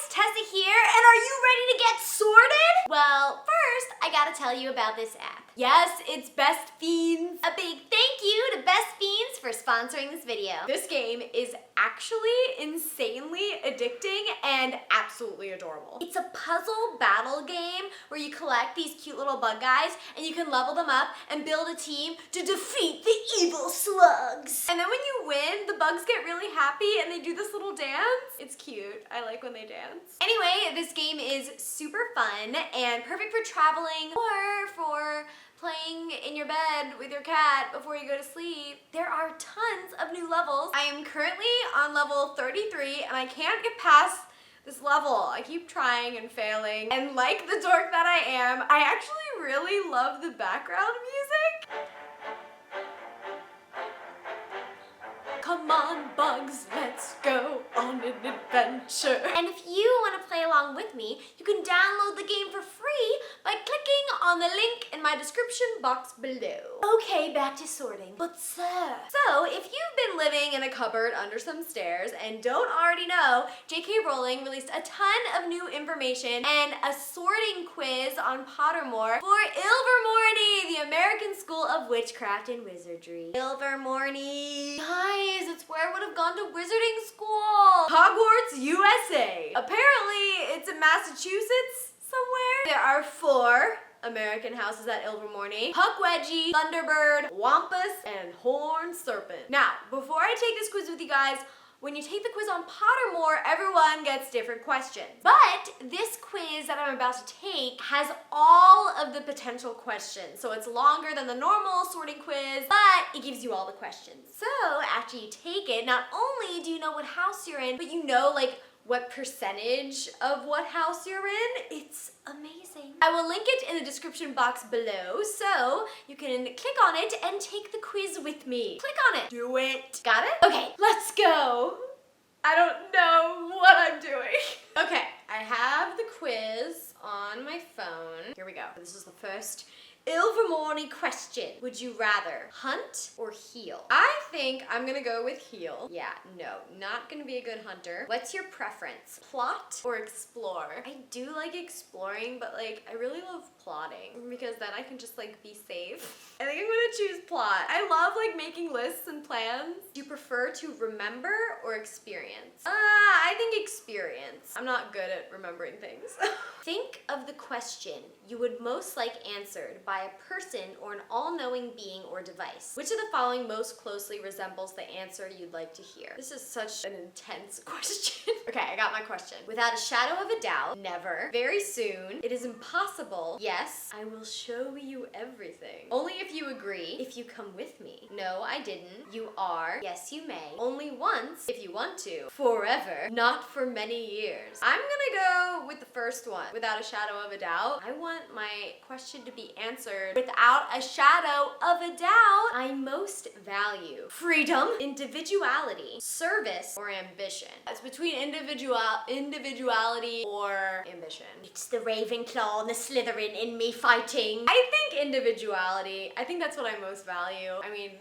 Tessa here, and are you ready to get sorted? Well, first, I gotta tell you about this app. Yes, it's Best Fiends. A big thank you to Best Fiends for sponsoring this video. This game is actually insanely addicting and absolutely adorable. It's a puzzle battle game where you collect these cute little bug guys and you can level them up and build a team to defeat the evil slugs. And then when you win, the bugs get really happy and they do this little dance. It's cute. I like when they dance. Anyway, this game is super fun and perfect for traveling or for playing in your bed with your cat before you go to sleep. There are tons of new levels. I am currently on level 33 and I can't get past this level. I keep trying and failing. And like the dork that I am, I actually really love the background music. Come on, bugs, let's go on an adventure. And if you want to play along with me, you can download the game for free by clicking on the link in my description box below. Okay, back to sorting. But sir, so if you've been living in a cupboard under some stairs and don't already know, J.K. Rowling released a ton of new information and a sorting quiz on Pottermore for Ilvermorny, the American School of Witchcraft and Wizardry. Ilvermorny. Guys, it's where I would have gone to wizarding school. Hogwarts, USA. Apparently, it's in Massachusetts somewhere. There are 4 American houses at Ilvermorny: Puckwedgie, Thunderbird, Wampus, and Horned Serpent. Now, before I take this quiz with you guys, when you take the quiz on Pottermore, everyone gets different questions. But this quiz that I'm about to take has all of the potential questions. So it's longer than the normal sorting quiz, but it gives you all the questions. So after you take it, not only do you know what house you're in, but you know like what percentage of what house you're in. It's amazing. I will link it in the description box below so you can click on it and take the quiz with me. Click on it. Do it. Got it? Okay, let's go. I don't know what I'm doing. Okay, I have the quiz on my phone. Here we go. This is the first Ilvermorny question. Would you rather hunt or heal? I think I'm gonna go with heal. Yeah, no, not gonna be a good hunter. What's your preference? Plot or explore? I do like exploring, but like I really love plotting because then I can just like be safe. I think I'm gonna choose plot. I love like making lists and plans. Do you prefer to remember or experience? I think experience. I'm not good at remembering things. Think of the question you would most like answered by a person or an all-knowing being or device. Which of the following most closely resembles the answer you'd like to hear? This is such an intense question. Okay, I got my question. Without a shadow of a doubt, never. Very soon. It is impossible. Yes, I will show you everything. Only if you agree. If you come with me. No, I didn't. You are. Yes, you may. Only once if you want to. Forever. Not for many years. I'm gonna go with the first one. Without a shadow of a doubt. I want my question to be answered without a shadow of a doubt. I most value freedom, individuality, service, or ambition. It's between individuality or ambition. It's the Ravenclaw and the Slytherin in me fighting. I think individuality. I think that's what I most value. I mean,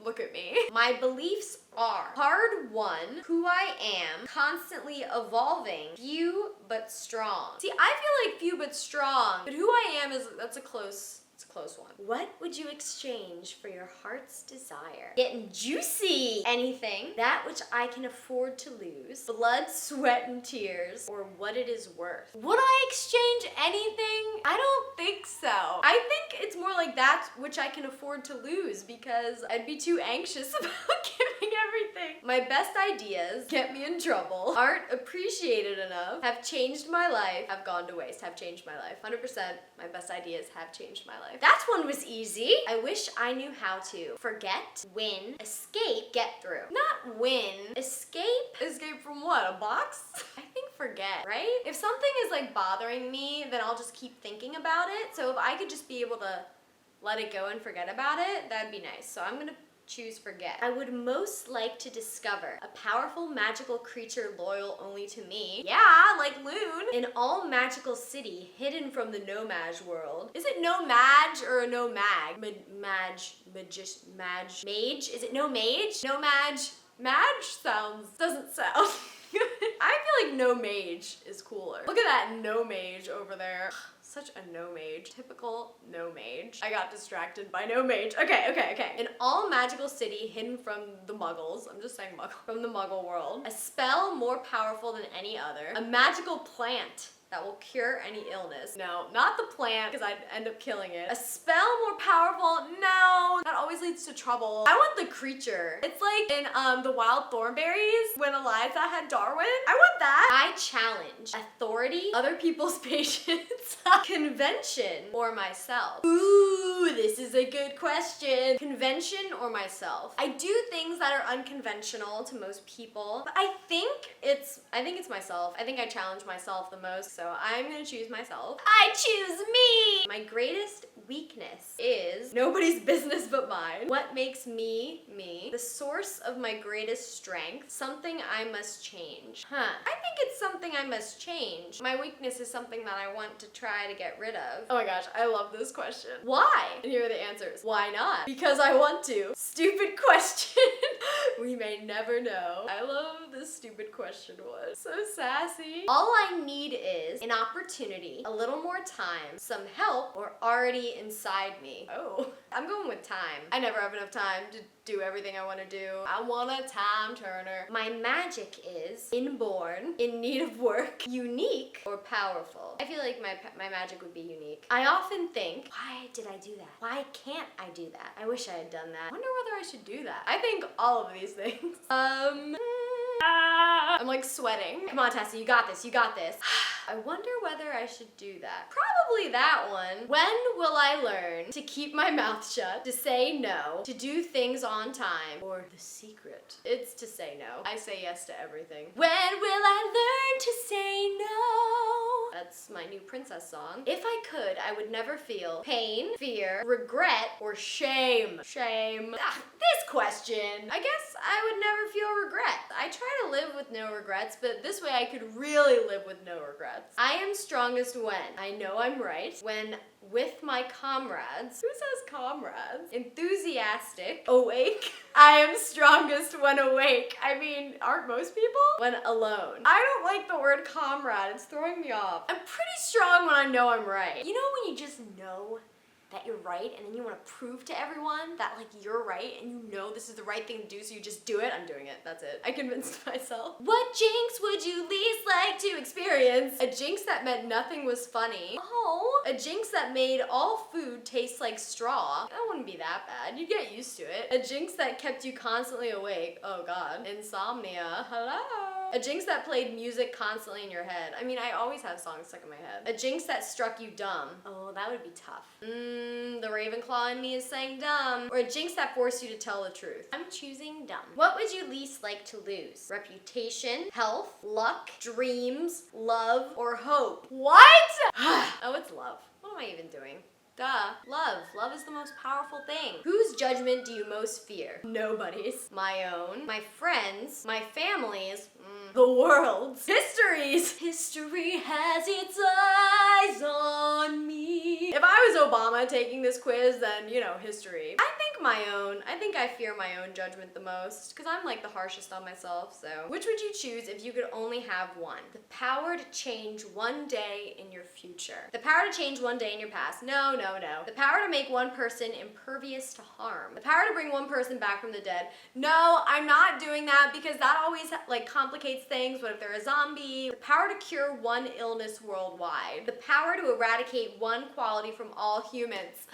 look at me. My beliefs are part 1, who I am, constantly evolving, few but strong. See, I feel like few but strong, but who I am that's a close one. What would you exchange for your heart's desire? Getting juicy. Anything. That which I can afford to lose. Blood, sweat, and tears. Or what it is worth. Would I exchange anything? I don't think so. I think it's more like that which I can afford to lose because I'd be too anxious about giving everything. My best ideas get me in trouble, aren't appreciated enough, have changed my life, have gone to waste, have changed my life. 100% my best ideas have changed my life. That one was easy. I wish I knew how to. Forget, win, escape, get through. Not win, escape. Escape from what, a box? I think forget, right? If something is like bothering me, then I'll just keep thinking about it. So if I could just be able to let it go and forget about it, that'd be nice. So I'm gonna choose forget. I would most like to discover a powerful magical creature loyal only to me. Yeah, like Loon. An all magical city hidden from the no-mage world. Is it no-mage or a no-mag? Mage? Is it no-mage? No-mage? Mage doesn't sound. I feel like no mage is cooler. Look at that no mage over there. Such a no mage. Typical no mage. I got distracted by no mage. Okay. An all magical city hidden from the muggles. I'm just saying muggle. From the muggle world. A spell more powerful than any other. A magical plant that will cure any illness. No, not the plant, because I'd end up killing it. A spell more powerful? No, that always leads to trouble. I want the creature. It's like in the Wild Thornberries when Eliza had Darwin. I want that. I challenge authority, other people's patience, convention, or myself. Ooh, this is a good question. Convention or myself? I do things that are unconventional to most people, but I think it's myself. I think I challenge myself the most. So I'm gonna choose myself. I choose me! My greatest weakness is nobody's business but mine. What makes me, me? The source of my greatest strength. Something I must change. I think it's something I must change. My weakness is something that I want to try to get rid of. Oh my gosh, I love this question. Why? And here are the answers. Why not? Because I want to. Stupid question. We may never know. I love this stupid question one. So sassy. All I need is an opportunity, a little more time, some help, or already inside me. Oh, I'm going with time. I never have enough time to do everything I want to do. I want a time turner. My magic is inborn, in need of work, unique, or powerful. I feel like my magic would be unique. I often think, why did I do that? Why can't I do that? I wish I had done that. I wonder whether I should do that. I think all of these things. I'm like sweating. Come on, Tessa, you got this, you got this. I wonder whether I should do that. Probably that one. When will I learn to keep my mouth shut, to say no, to do things on time, or the secret? It's to say no. I say yes to everything. When will I learn to say no? That's my new princess song. If I could, I would never feel pain, fear, regret, or shame. Shame. This question. I guess I would never feel regret. I try to live with no regrets, but this way I could really live with no regrets. I am strongest when I know I'm right, when with my comrades. Who says comrades? Enthusiastic, awake. I am strongest when awake. I mean, aren't most people? When alone. I don't like the word comrade. It's throwing me off. I'm pretty strong when I know I'm right. You know when you just know that you're right and then you want to prove to everyone that like you're right and you know this is the right thing to do, so you just do it? I'm doing it. That's it. I convinced myself. What jinx would you least like to experience? A jinx that meant nothing was funny. Oh. A jinx that made all food taste like straw. That wouldn't be that bad. You'd get used to it. A jinx that kept you constantly awake. Oh god. Insomnia. Hello. A jinx that played music constantly in your head. I mean, I always have songs stuck in my head. A jinx that struck you dumb. Oh, that would be tough. The Ravenclaw in me is saying dumb. Or a jinx that forced you to tell the truth. I'm choosing dumb. What would you least like to lose? Reputation, health, luck, dreams, love, or hope? What? Oh, it's love. What am I even doing? Duh. Love. Love is the most powerful thing. Whose judgment do you most fear? Nobody's. My own. My friends. My family's. The world's. History's. History has its eyes on me. If I was Obama taking this quiz, then, you know, history. I think my own. I think I fear my own judgment the most, because I'm like the harshest on myself, so. Which would you choose if you could only have one? The power to change one day in your future. The power to change one day in your past. No. The power to make one person impervious to harm. The power to bring one person back from the dead. No, I'm not doing that because that always like complicates things. What if they're a zombie? The power to cure one illness worldwide. The power to eradicate one quality from all humans.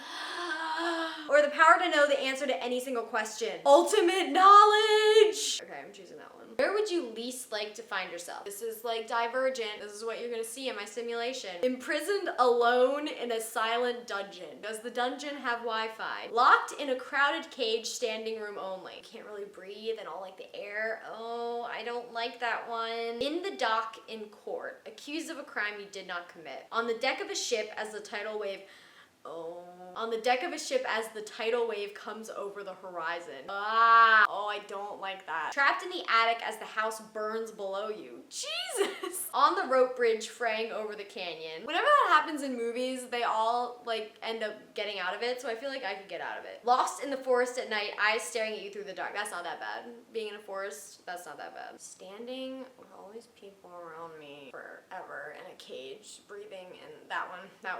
Or the power to know the answer to any single question. Ultimate knowledge! Okay, I'm choosing that one. Where would you least like to find yourself? This is like Divergent. This is what you're gonna see in my simulation. Imprisoned alone in a silent dungeon. Does the dungeon have Wi-Fi? Locked in a crowded cage, standing room only. Can't really breathe and all like the air. Oh, I don't like that one. In the dock in court. Accused of a crime you did not commit. On the deck of a ship as the tidal wave... Oh. On the deck of a ship as the tidal wave comes over the horizon. Oh, I don't like that. Trapped in the attic as the house burns below you. Jesus! On on the rope bridge fraying over the canyon. Whenever that happens in movies, they all like end up getting out of it, so I feel like I could get out of it. Lost in the forest at night, eyes staring at you through the dark. That's not that bad. Being in a forest, that's not that bad. Standing with all these people around me forever in a cage, breathing, and that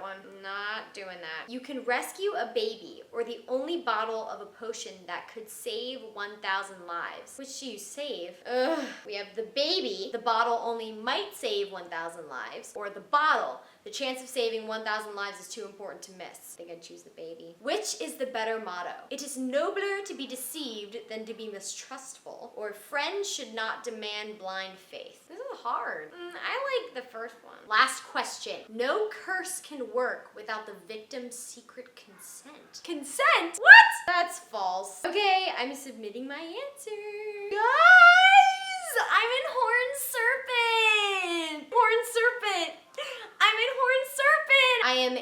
one, not doing that. You can rescue a baby or the only bottle of a potion that could save 1,000 lives. Which do you save? Ugh. We have the baby, the bottle only might save 1,000 lives, or the bottle, the chance of saving 1,000 lives is too important to miss. I think I'd choose the baby. Which is the better motto? It is nobler to be deceived than to be mistrustful, or friends should not demand blind faith. This is hard. I like the first one. Last question. No curse can work without the victim's secret consent. Consent? What? That's false. Okay, I'm submitting my answer. Guys, I'm in Horn Serpent. Horn Serpent. I'm in Horn Serpent. I am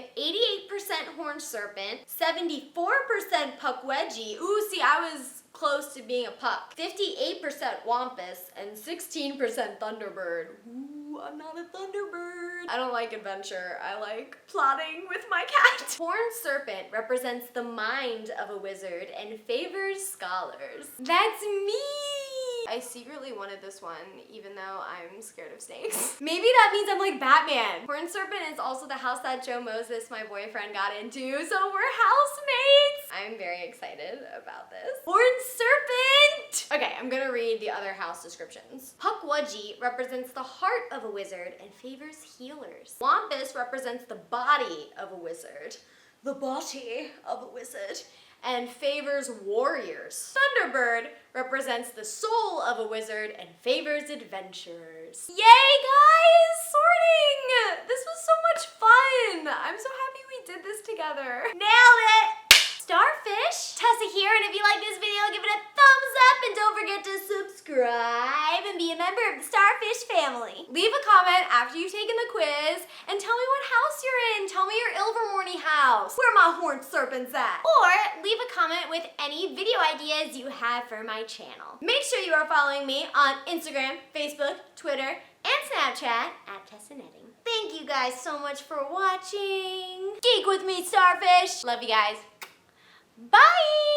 88% Horn Serpent, 74% Puck Wedgie. Ooh, see, I was close to being a puck. 58% Wampus and 16% Thunderbird. Ooh, I'm not a Thunderbird. I don't like adventure. I like plotting with my cat. Horn Serpent represents the mind of a wizard and favors scholars. That's me. I secretly wanted this one, even though I'm scared of snakes. Maybe that means I'm like Batman. Horn Serpent is also the house that Joe Moses, my boyfriend, got into, so we're housemates. I'm very excited about this. Horn Serpent! Okay, I'm gonna read the other house descriptions. Pukwudgie represents the heart of a wizard and favors healers. Wampus represents the body of a wizard. The body of a wizard. And favors warriors. Thunderbird represents the soul of a wizard and favors adventurers. Yay, guys! Sorting! This was so much fun! I'm so happy we did this together. Nailed it! Starfish! Tessa here, and if you like this video, give it a thumbs up and don't forget to subscribe and be a member of the Starfish family. Leave a comment after you've taken the quiz and tell me what house you're in. Tell me your Ilvermorny house. Where my Horned Serpent's at. Or leave a comment with any video ideas you have for my channel. Make sure you are following me on Instagram, Facebook, Twitter, and Snapchat at Tessa Netting. Thank you guys so much for watching. Geek with me, Starfish. Love you guys. Bye!